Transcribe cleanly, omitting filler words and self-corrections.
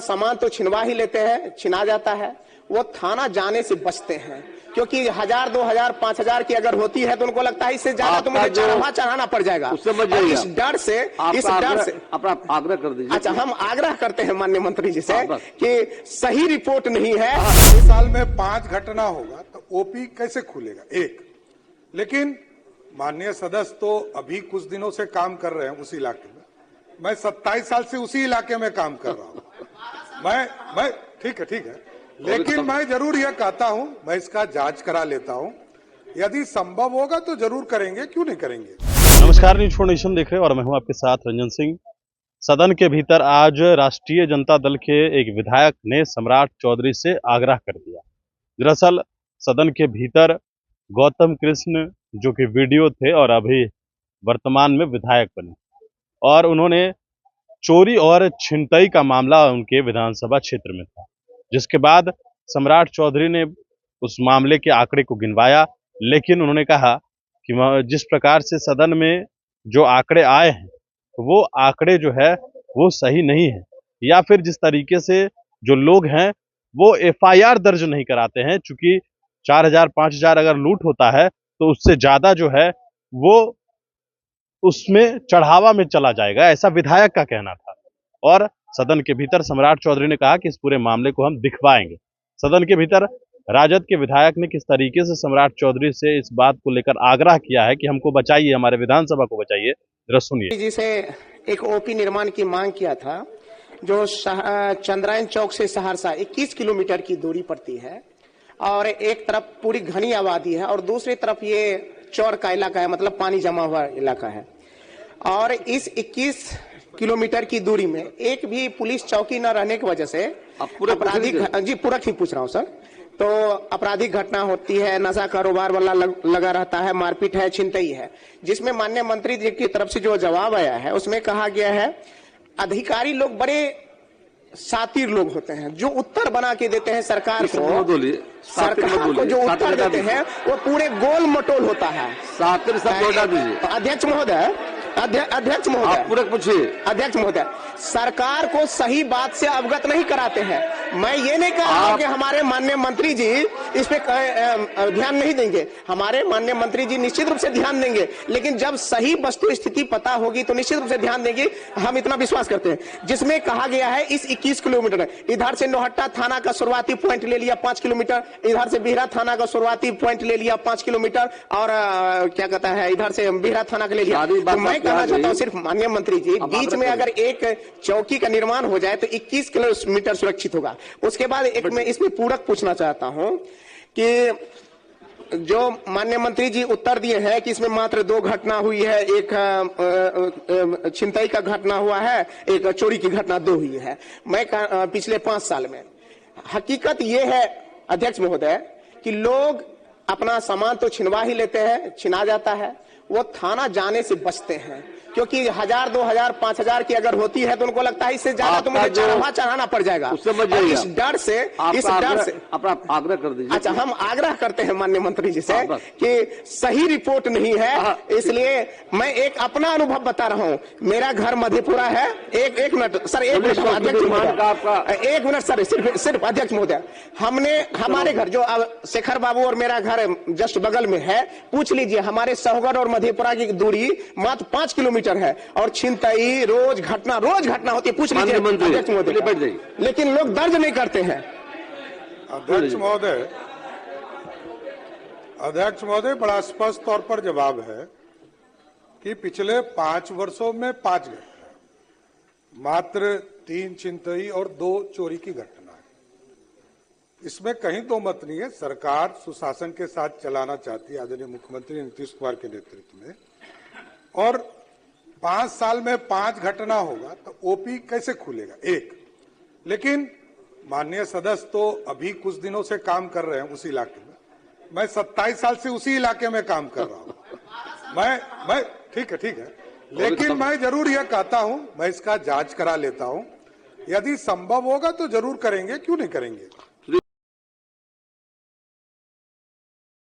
सामान तो छिनवा ही लेते हैं, छिना जाता है, वो थाना जाने से बचते हैं, क्योंकि 1000, 2000, 5000 की अगर होती है तो उनको लगता है इससे ज्यादा तो मुझे चढ़ावा चढ़ाना पड़ जाएगा। इस डर से अपना आग्रह कर दीजिए। अच्छा, हम आग्रह करते हैं माननीय मंत्री जी से कि सही रिपोर्ट नहीं है। 2 साल में 5 घटना होगा तो ओपी कैसे खुलेगा? एक, लेकिन माननीय सदस्य तो अभी कुछ दिनों से काम कर रहे हैं उस इलाके में, मैं 27 साल से उसी इलाके में काम कर रहा हूं। मैं ठीक है, लेकिन मैं जरूर यह कहता हूं, मैं इसका जांच करा लेता हूं, यदि संभव होगा तो जरूर करेंगे, क्यों नहीं करेंगे। नमस्कार, न्यूज़ फॉर नेशन देख रहे हैं और मैं हूं आपके साथ रंजन सिंह। सदन के भीतर आज राष्ट्रीय जनता दल के एक विधायक ने सम्राट चौधरी से आग्रह कर दिया। दरअसल सदन के भीतर गौतम कृष्ण जो कि वीडियो थे और अभी वर्तमान में विधायक बने, और उन्होंने चोरी और छिनतई का मामला उनके विधानसभा क्षेत्र में था, जिसके बाद सम्राट चौधरी ने उस मामले के आंकड़े को गिनवाया। लेकिन उन्होंने कहा कि जिस प्रकार से सदन में जो आंकड़े आए हैं वो आंकड़े जो है वो सही नहीं है, या फिर जिस तरीके से जो लोग हैं वो एफआईआर दर्ज नहीं कराते हैं। चूंकि 4000 5000 अगर लूट होता है तो उससे ज्यादा जो है वो उसमें चढ़ावा में चला जाएगा, ऐसा विधायक का कहना था। और सदन के भीतर सम्राट चौधरी ने कहा कि इस पूरे मामले को हम दिखवाएंगे। सदन के भीतर राजद के विधायक ने किस तरीके से सम्राट चौधरी से इस बात को लेकर आग्रह किया है कि हमको बचाइए, हमारे विधानसभा को बचाइए, जरा सुनिए। जी से एक ओपी निर्माण की मांग किया था, जो चंद्रायन चौक से सहरसा 21 किलोमीटर की दूरी पड़ती है, और एक तरफ पूरी घनी आबादी है और दूसरी तरफ ये चौर का इलाका है, मतलब पानी जमा हुआ इलाका है। और इस 21 किलोमीटर की दूरी में एक भी पुलिस चौकी न रहने की वजह से आपराधिक, जी पूरा ही पूछ रहा हूँ सर, तो आपराधिक घटना होती है, नशा कारोबार वाला लगा रहता है, मारपीट है, छिनतई है। जिसमें माननीय मंत्री जी की तरफ से जो जवाब आया है उसमें कहा गया है अधिकारी लोग बड़े शातिर लोग होते हैं, जो उत्तर बना के देते हैं सरकार को जो उत्तर देते हैं वो पूरे गोल मटोल होता है। अध्यक्ष महोदय, अध्यक्ष महोदय, सरकार को सही बात से अवगत नहीं कराते हैं। मैं ये नहीं कह रहा हूं कि हमारे माननीय मंत्री जी इस पे ध्यान नहीं देंगे, हमारे माननीय मंत्री जी निश्चित रूप से ध्यान देंगे, लेकिन जब सही वस्तु स्थिति पता होगी तो निश्चित रूप से ध्यान देंगे, हम इतना विश्वास करते हैं। जिसमें कहा गया है इस 21 किलोमीटर, इधर से नौहट्टा थाना का शुरुआती पॉइंट ले लिया 5 किलोमीटर, इधर से बिहरा थाना का शुरुआती पॉइंट ले लिया 5 किलोमीटर, और क्या कहता है इधर से बिहरा थाना का ले लिया। तो मैं कहना चाहता हूँ सिर्फ माननीय मंत्री जी, बीच में अगर एक चौकी का निर्माण हो जाए तो 21 किलोमीटर सुरक्षित होगा। उसके बाद एक मैं इसमें पूरक पूछना चाहता हूं कि जो माननीय मंत्री जी उत्तर दिए हैं कि इसमें मात्र 2 घटना हुई है, एक छिनतई का घटना हुआ है, एक चोरी की घटना 2 हुई है मैं पिछले 5 साल में। हकीकत यह है अध्यक्ष महोदय कि लोग अपना सामान तो छिनवा ही लेते हैं, छिना जाता है, वो थाना जाने से बचते हैं, क्योंकि 1000, 2000, 5000 की अगर होती है तो उनको लगता है इससे ज्यादा तो मुझे चढ़ावा चढ़ाना पड़ जाएगा। इस डर से अपना आग्रह कर दीजिए। अच्छा, हम आग्रह करते हैं माननीय मंत्री जी से कि सही रिपोर्ट नहीं है, इसलिए मैं एक अपना अनुभव बता रहा हूं। मेरा घर मधेपुरा है। एक मिनट सर, एक मिनट अध्यक्ष महोदय, एक मिनट सर, सिर्फ अध्यक्ष महोदय, हमने हमारे घर जो शेखर बाबू और मेरा घर जस्ट बगल में है, पूछ लीजिए, हमारे सहगढ़ और मधेपुरा की दूरी मात्र 5 किलोमीटर है, और छिनतई रोज घटना होती है, पूछ लीजिए अध्यक्ष महोदय, लेकिन लोग दर्ज नहीं करते हैं। अध्यक्ष महोदय, बड़ा स्पष्ट तौर पर जवाब है कि पिछले 5 वर्षों में 5 घटना, मात्र 3 छिनतई और 2 चोरी की घटना है। इसमें कहीं दो मत नहीं है। सरकार सुशासन के साथ चलाना चाहती है आदरणीय मुख्यमंत्री नीतीश कुमार के नेतृत्व में, और 5 साल में 5 घटना होगा तो ओपी कैसे खुलेगा? एक, लेकिन माननीय सदस्य तो अभी कुछ दिनों से काम कर रहे हैं उस इलाके में, मैं 27 साल से उसी इलाके में काम कर रहा हूं। मैं ठीक है, लेकिन मैं जरूर यह कहता हूं, मैं इसका जांच करा लेता हूं, यदि संभव होगा तो जरूर करेंगे, क्यों नहीं करेंगे।